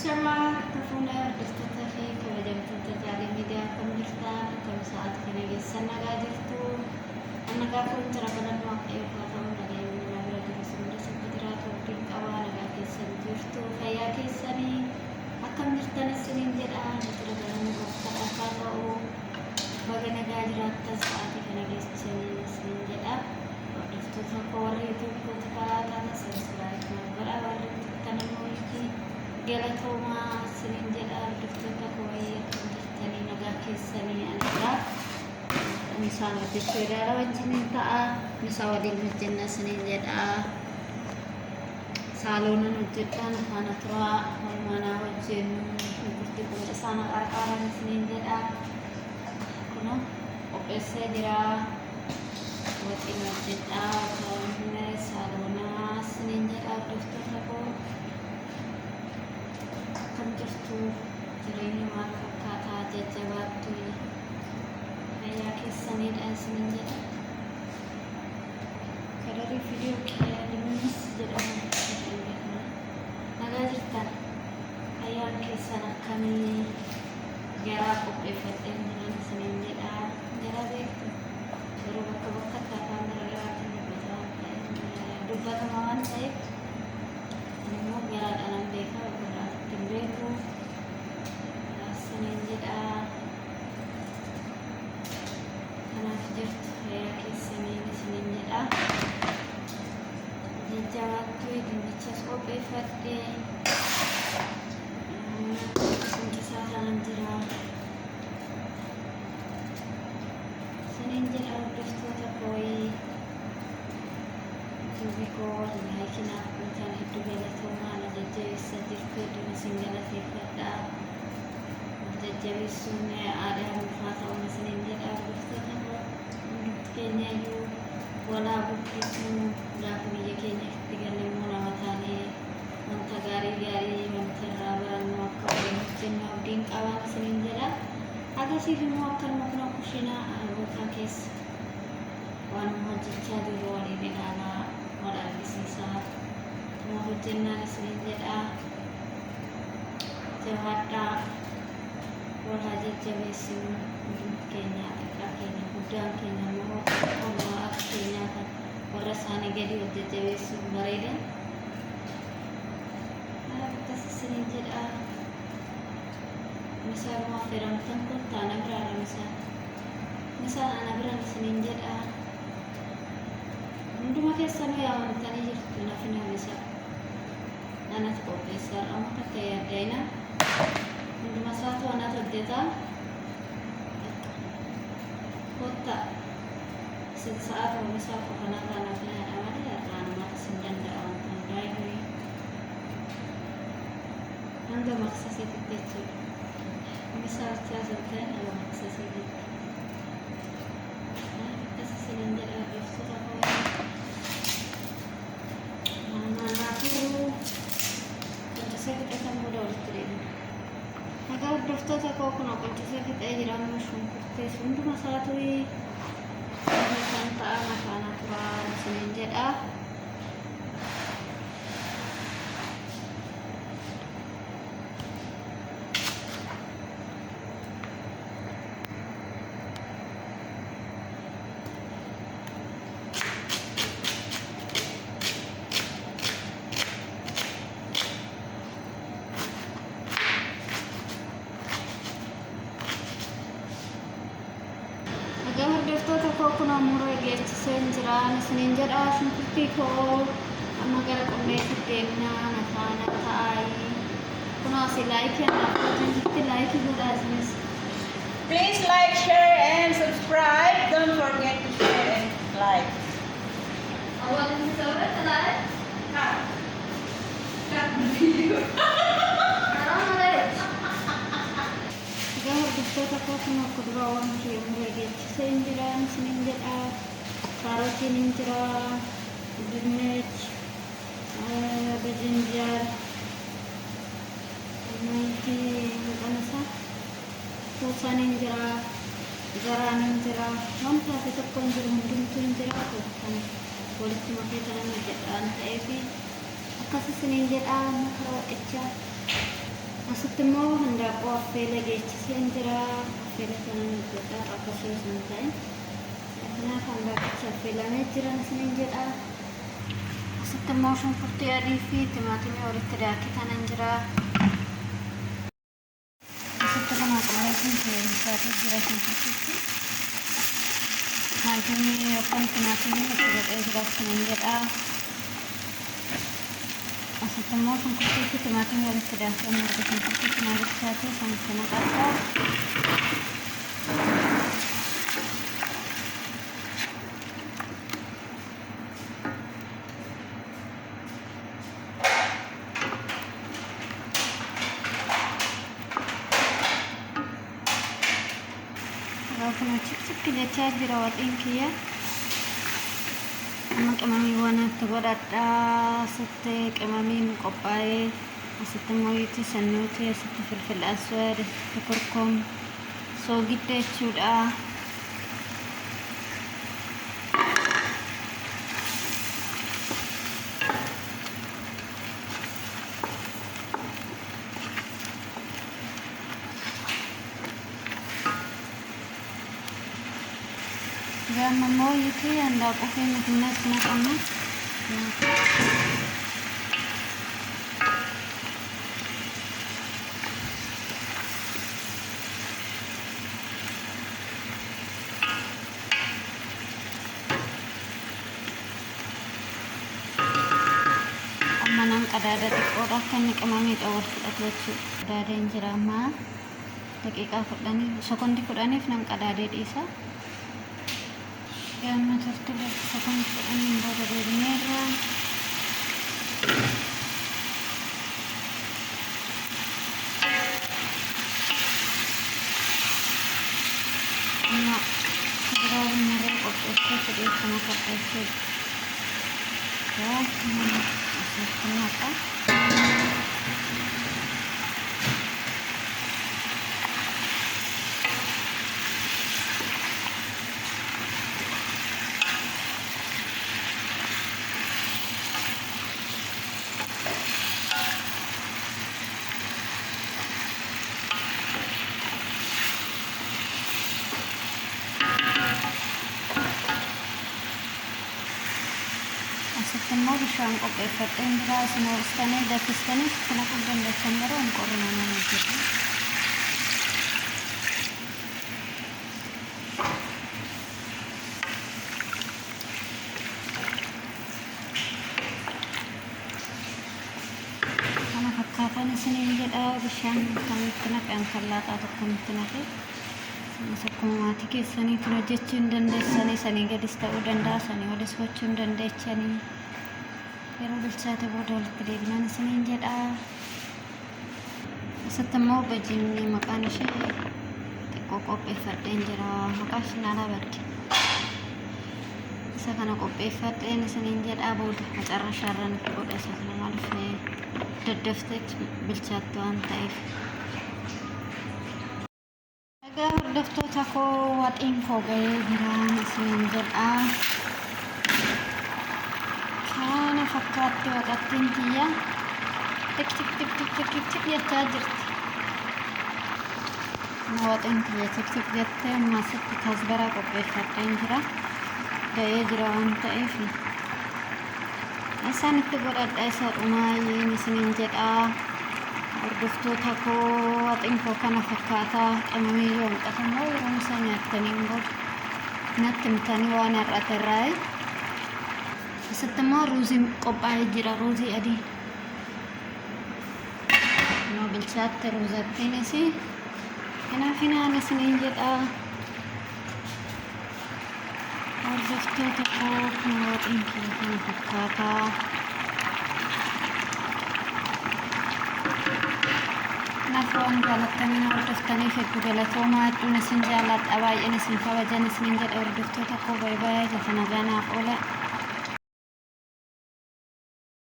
Ashamaa akka fuula hordoftoota fi kabajamtoota jaalii miidiyaa akkam jirtan akkam sa'aatii kana geessan nagaa jirtu nagaa foon jira banan waaqayyoo haa ta'u nageenya nama bira jiru sirna sabba jiraatu abdiin qabaa nagaa keessan jirtu fayyaa keessanii akkam jirtan isiniin jedha jira banan gooftaadhaaf haa ta'u baga nagaa jiraattan sa'aatii kana geessanii isiniin jedha hordoftoota koo warri yuutuubiitti karaa taana sabiskiraayib bara warri kan immoo Galatoma sinin jedha hordoftoota koo akkam jirtanii nagaa keessanii anigaa misaan hojjechuu ilaala wajjiniin ta'a misaa waliin hojjenna sinin jedha saaloonan hojjedhaan faana turaa hormaanaa hojjennu shunkurtii qunca isaana qarqaaran sinin jedha kuno qopheessee jira waxiin hojjedhaa ta'uun saaloonaa sinin jedha hordoftoota koo jirtu jireenya maal fakkaataa jajjabaattu fayyaa keessaniidha isinin jedha kararii viidiyoo qeellimis jedhamu nagaa jirtan fayyaan keessan akkamii garaa qopheeffadhee jiran isinin jedha jara beektu yeroo bakka bakkatti afaan garaagaraatiin dubbatama waan ta'eef immoo garaadhaan beekaa beeku sinin jedha kanaaf jirtu fayyaa keessaniin isinin jedha jajjabaattuu dinnichas qopheeffadhee sinqisaa kanan jira sinin jedha hordoftoota kooyii Jubiko laayikinaaf guutaan hedduu galatoomaa na jajjabeessaa jirtu hedduun isin galateeffadha jajjabeessuun aadaa ulfaa ta'uun isiniin jedha hordoftoota hundi keenyayyuu walaa guddisuu gaafa biyya keenyatti gallemmoo nama taanee wanta gaarii wanta irraa barannu akka waliin hojjennu abdiin qabaan isiniin jedha akkasiif immoo akkanuma kuna kushinaa alboota keessa waanuma hojjechaa jirru waliin ilaalaa Walaabisiisaa tuma hojjennaan isiniin jedha jabaadhaa wal haa jajjabeessinu hundumti keenya xiqqaa keenya guddaan keenya immoo homaa akka keenyaa kan warra isaanii gadi wal jajjabeessuun bareedan akkas isiniin jedha misaalumaa feeramtan kun taana biraadha misaan ana biraan isiniin jedha hunduma keessanuu yaamamtanii jirtu nafi namisa anatu qopheessaa amma takka yaaddaina hunduma isaatu anatu hojjetaa kotta isin sa'aat oomishaa qofanaa kaanaaf yaada malee har'aan amata isin danda'a wanta hundaayyuu hanga maqsasiititti jechuudha misaa bichaa osoo hin ta'in hanga maqsasiititti akkas isiniin jedha hordoftoota koo Nagaa hordoftoota koo kun qolchisee fixee jiraannu shunkurtees hunduma isaatu kan ta'a makaana turaa isiniin jedha hordoftoota koo kun ammoo geessiseen jiraan isiniin jedha shunkurtii koo amma gara qulleetti deemnaa nataana ta'ayi kun asii laayikii annaafootiin jirti laayikii godhaa isinis Please like, share, and subscribe. Don't forget to share and like. awalin isa ulit alaay Cut the video. hordoftoota koo kun kuduraawwan keenya geessiseen jiraan isiniin jedha kaarotiin hin jira dinnichi bajinjaar maqaan kuusaan hin jira garaan hin jira wanta hafe tokko hin jiru hundumtuu hin jira kan walitti makee kanan hojjedhaan ta'eefi akkas isiniin jedha makara waqichaa asitti immoo handaaqoo affeela geechiseen jira. Affeela kana hojjedha akkasuma sun ta'e. Kanaaf handaaqichi affeelamee jira isiniin jedha. Asitti immoo shunkurtii adii fi timaatimii walitti daakkitan jira. Asitti kan qulleessin keessatti jira shunkurtiitti. Timaatimii yookaan timaatimii itti godhee jira isiniin jedha. Asitti immoo shunkurtii fi timaatimii walitti daakkitan jira. Shunkurtii timaatimii san kana qabda. Kuna cik jechaa jira waxiin kiyya. Amma qimamiiwwan itti godhadha. Asitti qimamiin qophaa'ee asitti immoo yuutii sannuuti asitti filfil aswad asitti kurkum soogidda jechuudha. Gamma mau itu yang aku pengen kena kamu. Amanang kadada orang kan kemami awal atau kadada yang jerama. Dakika kudani, sekondi kudani nang kadada isa. Yang macam tu dah sekarang ini baru dari merah. Nak segera merah okey sedih sama kata sih. Ya, asal kenapa? Semua bishaan qopheeffadheen jira. Isin hoostanii daffistanii kana kun dandeessan yeroo hin qorrinaman hojjetu. Kana fakkaatan isiniin jedha. Bishaan kamitti naqan kallaataa tokkomitti naqe. Akkuma maatii keessaniitiin hojjechuu hin dandeessanii sanii gadis ta'uu danda'a. Sanii olis gochuu hin dandeechanii. Yeroo bilchaate booda walitti deebinaan isiniin jedha. Asitti immoo bajjiin maqaan ishee xiqqoo qopheeffadheen jira. Maqaan ishee naalaa badde. Isa kana qopheeffadheen isiniin jedha. Booda macarrashaarraan itti godha. Isa kana maaliif daddaftee bilchaatti waan ta'eef. Egaa hordoftoota koo waxiin koo gahee jira isiniin jedha. Kana fakkaatti waqattiin kiyya tik jechaa jirti. Waxiin kiyya tik jettee amma asitti kasbaraa qopheeffadheen jira. Gahee jira waan ta'eef isaan itti godhadha. Isa dhumaayyeen isiniin jedha. Hordoftoota koo waxiin koo kana fakkaata. Qimamii yoo muqatammoo yeroo isaa nyaattaniin booda natti himtanii waan har'ate irraa. Asitti immoo ruuziin qophaa'ee jira. Ruuzii adii noo bilchaatte ruuzattiinis finaan isiniin jedha. Hordoftoota koo kun waxiin kiyya kana fakkaata. Kanaaf waan jaalattaniin hordoftaniif hedduu galatoomaa. Hedduun isin jaalladha. Baay'een isin kabajan isiniin jedha. Hordoftoota koo baay'ee lafa nagaa naaf oola.